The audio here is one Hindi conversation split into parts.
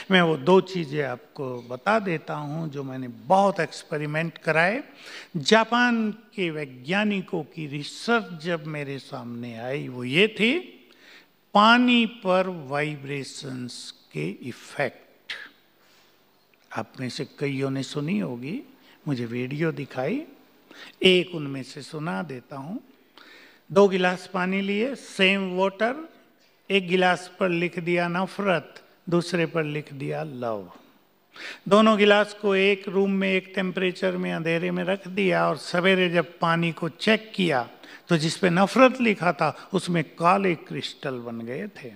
मैं वो दो चीज़ें आपको बता देता हूँ जो मैंने बहुत एक्सपेरिमेंट कराए। जापान के वैज्ञानिकों की रिसर्च जब मेरे सामने आई वो ये थी, पानी पर वाइब्रेशंस के इफेक्ट। आप में से कईयों ने सुनी होगी, मुझे वीडियो दिखाई, एक उनमें से सुना देता हूँ। 2 गिलास पानी लिए, सेम वाटर, एक गिलास पर लिख दिया नफरत, दूसरे पर लिख दिया लव। दोनों गिलास को एक रूम में एक टेम्परेचर में अंधेरे में रख दिया और सवेरे जब पानी को चेक किया तो जिस पे नफरत लिखा था उसमें काले क्रिस्टल बन गए थे,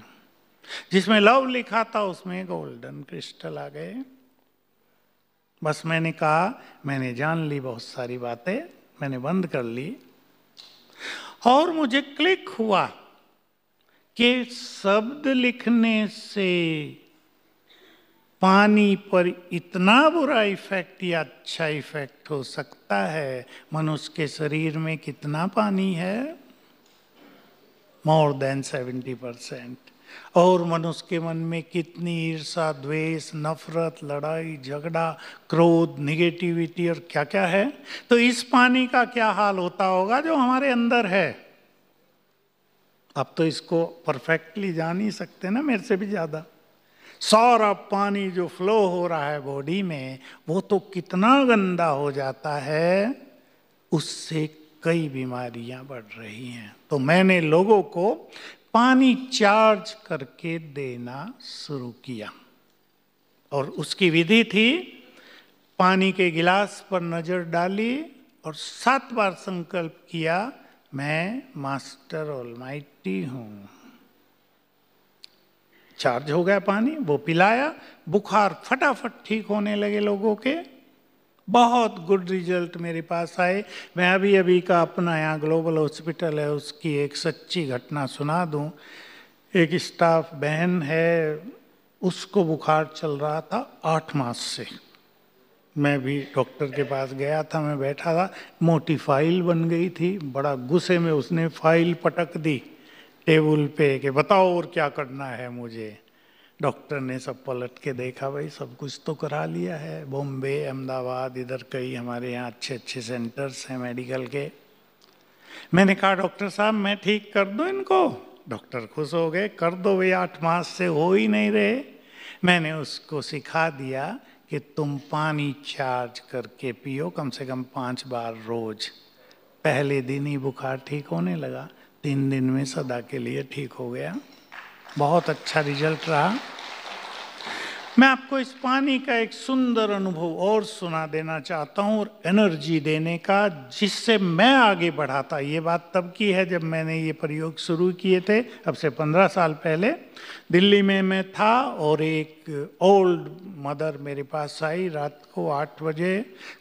जिसमें लव लिखा था उसमें गोल्डन क्रिस्टल आ गए। बस मैंने कहा, मैंने जान ली बहुत सारी बातें, मैंने बंद कर ली और मुझे क्लिक हुआ कि शब्द लिखने से पानी पर इतना बुरा इफेक्ट या अच्छा इफेक्ट हो सकता है। मनुष्य के शरीर में कितना पानी है? More than 70%। और मनुष्य के मन में कितनी ईर्ष्या, द्वेष, नफरत, लड़ाई झगड़ा, क्रोध, निगेटिविटी और क्या क्या है। तो इस पानी का क्या हाल होता होगा जो हमारे अंदर है? अब तो इसको परफेक्टली जान ही सकते ना, मेरे से भी ज्यादा। सारा पानी जो फ्लो हो रहा है बॉडी में वो तो कितना गंदा हो जाता है, उससे कई बीमारियां बढ़ रही हैं। तो मैंने लोगों को पानी चार्ज करके देना शुरू किया और उसकी विधि थी, पानी के गिलास पर नजर डाली और 7 बार संकल्प किया, मैं मास्टर ऑलमाइटी हूं। चार्ज हो गया पानी, वो पिलाया, बुखार फटाफट ठीक होने लगे लोगों के। बहुत गुड रिजल्ट मेरे पास आए। मैं अभी का अपना यहाँ ग्लोबल हॉस्पिटल है उसकी एक सच्ची घटना सुना दूं। एक स्टाफ बहन है, उसको बुखार चल रहा था 8 मास से। मैं भी डॉक्टर के पास गया था, मैं बैठा था, मोटी फाइल बन गई थी। बड़ा गुस्से में उसने फाइल पटक दी टेबल पे कि बताओ और क्या करना है मुझे। डॉक्टर ने सब पलट के देखा, भाई सब कुछ तो करा लिया है, बॉम्बे, अहमदाबाद, इधर कई हमारे यहाँ अच्छे अच्छे सेंटर्स हैं मेडिकल के। मैंने कहा डॉक्टर साहब मैं ठीक कर दूं इनको? डॉक्टर खुश हो गए, कर दो भाई, 8 मास से हो ही नहीं रहे। मैंने उसको सिखा दिया कि तुम पानी चार्ज करके पियो कम से कम 5 बार रोज। पहले दिन ही बुखार ठीक होने लगा, 3 दिन में सदा के लिए ठीक हो गया। बहुत अच्छा रिजल्ट रहा। मैं आपको इस पानी का एक सुंदर अनुभव और सुना देना चाहता हूँ और एनर्जी देने का, जिससे मैं आगे बढ़ा था। ये बात तब की है जब मैंने ये प्रयोग शुरू किए थे, अब से 15 साल पहले। दिल्ली में मैं था और एक ओल्ड मदर मेरे पास आई रात को 8 बजे।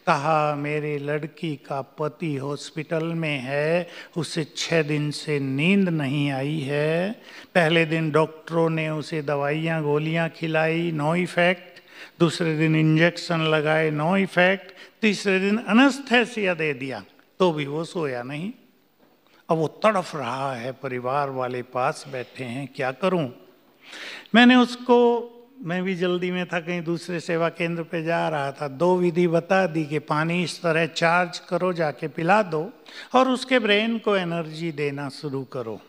कहा मेरे लड़की का पति हॉस्पिटल में है, उसे 6 दिन से नींद नहीं आई है। पहले दिन डॉक्टरों ने उसे दवाइयाँ गोलियाँ खिलाई, नो इफेक्ट। दूसरे दिन इंजेक्शन लगाए, नो इफेक्ट। तीसरे दिन एनेस्थेसिया दे दिया तो भी वो सोया नहीं। अब वो तड़फ रहा है, परिवार वाले पास बैठे हैं, क्या करूं? मैंने उसको, मैं भी जल्दी में था, कहीं दूसरे सेवा केंद्र पे जा रहा था, 2 विधि बता दी कि पानी इस तरह चार्ज करो, जाके पिला दो और उसके ब्रेन को एनर्जी देना शुरू करो।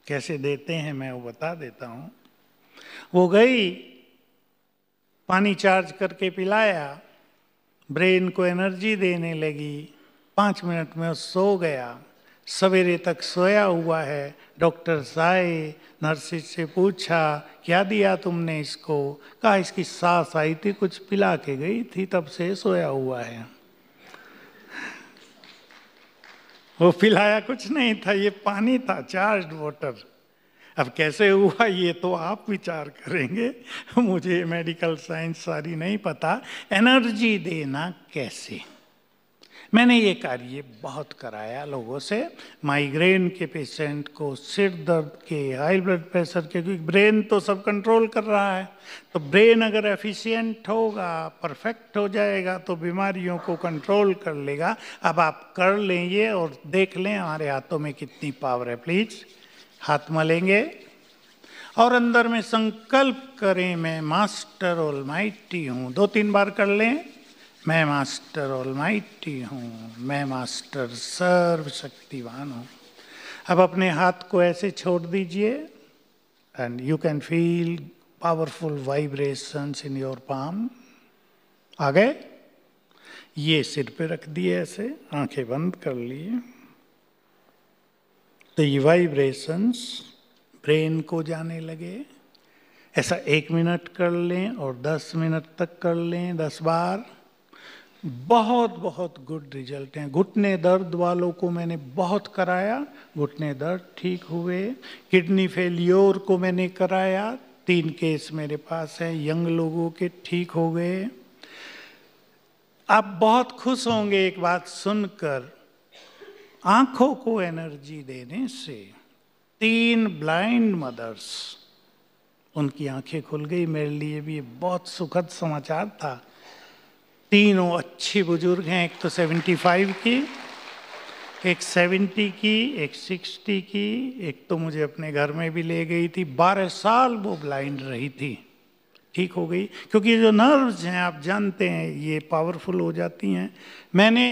कैसे देते हैं मैं वो बता देता हूँ। वो गई, पानी चार्ज करके पिलाया, ब्रेन को एनर्जी देने लगी, 5 मिनट में वो सो गया। सवेरे तक सोया हुआ है। डॉक्टर आए, नर्सिस से पूछा क्या दिया तुमने इसको? कहा इसकी सास आई थी, कुछ पिला के गई थी, तब से सोया हुआ है। वो पिलाया कुछ नहीं था, ये पानी था, चार्ज्ड वाटर। अब कैसे हुआ ये तो आप विचार करेंगे, मुझे मेडिकल साइंस सारी नहीं पता। एनर्जी देना कैसे, मैंने ये कार्य बहुत कराया लोगों से। माइग्रेन के पेशेंट को, सिर दर्द के, हाई ब्लड प्रेशर के, क्योंकि ब्रेन तो सब कंट्रोल कर रहा है। तो ब्रेन अगर एफिशिएंट होगा, परफेक्ट हो जाएगा तो बीमारियों को कंट्रोल कर लेगा। अब आप कर लेंगे और देख लें हमारे हाथों में कितनी पावर है। प्लीज हाथ मलेंगे और अंदर में संकल्प करें, मैं मास्टर ऑलमाइटी हूँ। 2-3 बार कर लें, मैं मास्टर ऑलमाइटी हूँ, मैं मास्टर सर्वशक्तिवान हूँ। अब अपने हाथ को ऐसे छोड़ दीजिए and you can feel powerful vibrations in your palm. आ गए? ये सिर पे रख दिए, ऐसे आंखें बंद कर लिए। तो ये वाइब्रेशंस ब्रेन को जाने लगे। ऐसा 1 मिनट कर लें और 10 मिनट तक कर लें, 10 बार। बहुत बहुत गुड रिजल्ट हैं। घुटने दर्द वालों को मैंने बहुत कराया, घुटने दर्द ठीक हुए। किडनी फेलियोर को मैंने कराया, 3 केस मेरे पास हैं, यंग लोगों के ठीक हो गए। आप बहुत खुश होंगे एक बात सुनकर, आंखों को एनर्जी देने से 3 ब्लाइंड मदर्स, उनकी आंखें खुल गई। मेरे लिए भी ये बहुत सुखद समाचार था। तीनों अच्छी बुजुर्ग हैं, एक तो 75 की, एक 70 की, एक 60 की, एक तो मुझे अपने घर में भी ले गई थी। 12 साल वो ब्लाइंड रही थी, ठीक हो गई। क्योंकि ये जो नर्व्स हैं आप जानते हैं ये पावरफुल हो जाती हैं। मैंने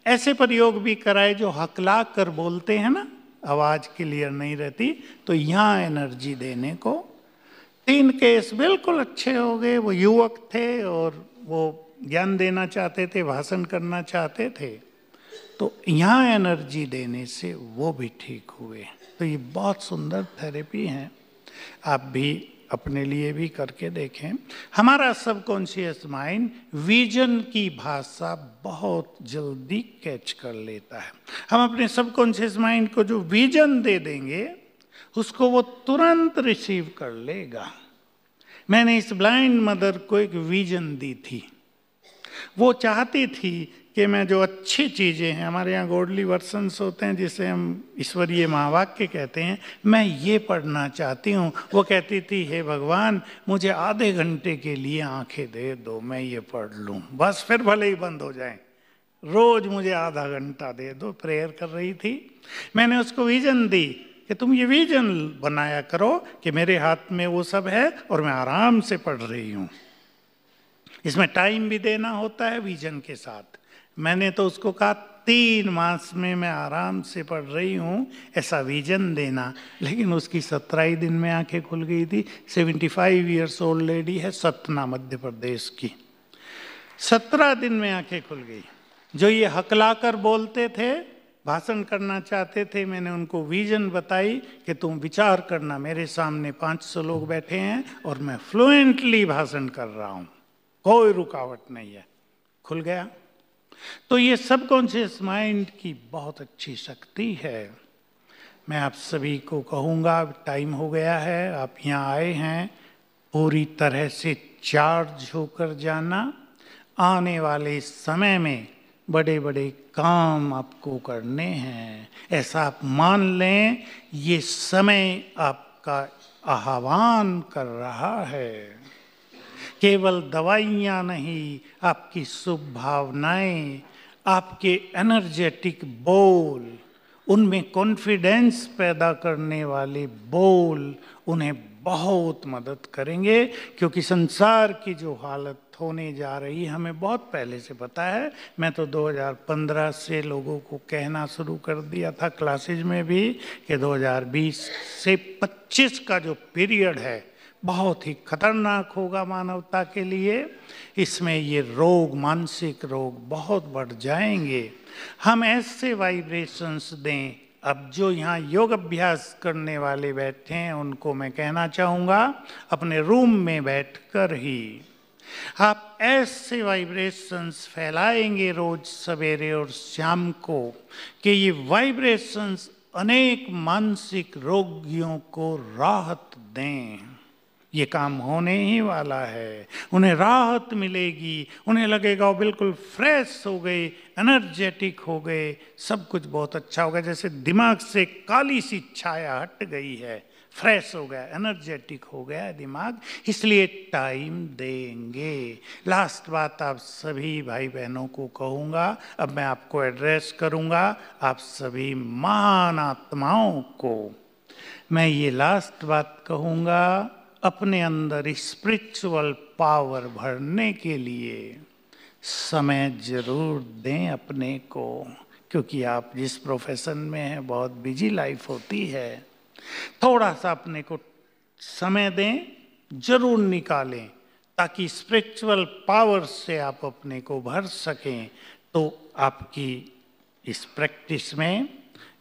ऐसे प्रयोग भी कराए जो हकला कर बोलते हैं ना, आवाज़ क्लियर नहीं रहती, तो यहाँ एनर्जी देने को 3 केस बिल्कुल अच्छे हो गए। वो युवक थे और वो ज्ञान देना चाहते थे, भाषण करना चाहते थे, तो यहाँ एनर्जी देने से वो भी ठीक हुए। तो ये बहुत सुंदर थेरेपी है, आप भी अपने लिए भी करके देखें। हमारा सबकॉन्शियस माइंड विजन की भाषा बहुत जल्दी कैच कर लेता है। हम अपने सबकॉन्शियस माइंड को जो विजन दे देंगे उसको वो तुरंत रिसीव कर लेगा। मैंने इस ब्लाइंड मदर को एक विजन दी थी। वो चाहती थी कि मैं जो अच्छी चीज़ें हैं, हमारे यहाँ गॉडली वर्सन्स होते हैं जिसे हम ईश्वरीय महावाक्य कहते हैं, मैं ये पढ़ना चाहती हूँ। वो कहती थी, हे भगवान मुझे आधे घंटे के लिए आंखें दे दो, मैं ये पढ़ लूँ, बस फिर भले ही बंद हो जाए, रोज मुझे आधा घंटा दे दो। प्रेयर कर रही थी। मैंने उसको विजन दी कि तुम ये विजन बनाया करो कि मेरे हाथ में वो सब है और मैं आराम से पढ़ रही हूँ। इसमें टाइम भी देना होता है विजन के साथ। मैंने तो उसको कहा 3 मास में मैं आराम से पढ़ रही हूँ, ऐसा विजन देना। लेकिन उसकी 17 ही दिन में आंखें खुल गई थी। 75 ईयर्स ओल्ड लेडी है, सतना मध्य प्रदेश की। 17 दिन में आंखें खुल गई। जो ये हकलाकर बोलते थे, भाषण करना चाहते थे, मैंने उनको विजन बताई कि तुम विचार करना, मेरे सामने 500 लोग बैठे हैं और मैं फ्लुएंटली भाषण कर रहा हूँ, कोई रुकावट नहीं है। खुल गया। तो ये सबकॉन्शियस माइंड की बहुत अच्छी शक्ति है। मैं आप सभी को कहूँगा, टाइम हो गया है, आप यहाँ आए हैं, पूरी तरह से चार्ज होकर जाना। आने वाले समय में बड़े बड़े काम आपको करने हैं, ऐसा आप मान लें। ये समय आपका आह्वान कर रहा है। केवल दवाइयाँ नहीं, आपकी शुभ भावनाएं, आपके एनर्जेटिक बोल, उनमें कॉन्फिडेंस पैदा करने वाले बोल उन्हें बहुत मदद करेंगे। क्योंकि संसार की जो हालत होने जा रही है हमें बहुत पहले से पता है। मैं तो 2015 से लोगों को कहना शुरू कर दिया था क्लासेज में भी कि 2020 से 25 का जो पीरियड है बहुत ही खतरनाक होगा मानवता के लिए। इसमें ये रोग, मानसिक रोग बहुत बढ़ जाएंगे। हम ऐसे वाइब्रेशंस दें। अब जो यहाँ योग अभ्यास करने वाले बैठे हैं उनको मैं कहना चाहूँगा, अपने रूम में बैठकर ही आप ऐसे वाइब्रेशंस फैलाएंगे रोज सवेरे और शाम को कि ये वाइब्रेशंस अनेक मानसिक रोगियों को राहत दें। ये काम होने ही वाला है। उन्हें राहत मिलेगी, उन्हें लगेगा वो बिल्कुल फ्रेश हो गए, एनर्जेटिक हो गए, सब कुछ बहुत अच्छा होगा। जैसे दिमाग से काली सी छाया हट गई है, फ्रेश हो गया, एनर्जेटिक हो गया है दिमाग। इसलिए टाइम देंगे। लास्ट बात आप सभी भाई बहनों को कहूँगा, अब मैं आपको एड्रेस करूँगा, आप सभी महान आत्माओं को। मैं ये लास्ट बात कहूँगा, अपने अंदर स्पिरिचुअल पावर भरने के लिए समय जरूर दें अपने को, क्योंकि आप जिस प्रोफेशन में हैं बहुत बिजी लाइफ होती है। थोड़ा सा अपने को समय दें, जरूर निकालें, ताकि स्पिरिचुअल पावर से आप अपने को भर सकें। तो आपकी इस प्रैक्टिस में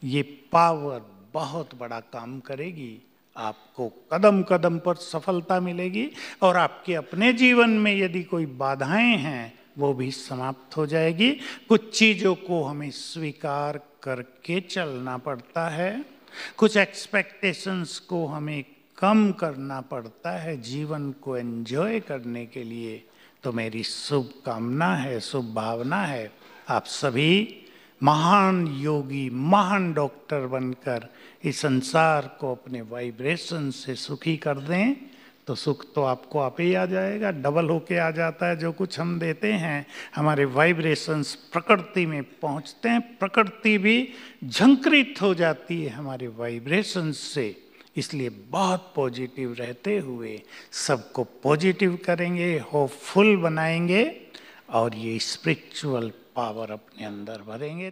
ये पावर बहुत बड़ा काम करेगी, आपको कदम कदम पर सफलता मिलेगी, और आपके अपने जीवन में यदि कोई बाधाएं हैं वो भी समाप्त हो जाएगी। कुछ चीज़ों को हमें स्वीकार करके चलना पड़ता है, कुछ एक्सपेक्टेशंस को हमें कम करना पड़ता है जीवन को एंजॉय करने के लिए। तो मेरी शुभकामना है, शुभ भावना है, आप सभी महान योगी, महान डॉक्टर बनकर इस संसार को अपने वाइब्रेशन से सुखी कर दें। तो सुख तो आपको आप ही आ जाएगा, डबल होके आ जाता है। जो कुछ हम देते हैं, हमारे वाइब्रेशंस प्रकृति में पहुंचते हैं, प्रकृति भी झंकृत हो जाती है हमारे वाइब्रेशंस से। इसलिए बहुत पॉजिटिव रहते हुए सबको पॉजिटिव करेंगे, होपफुल बनाएंगे, और ये स्पिरिचुअल पावर अपने अंदर भरेंगे।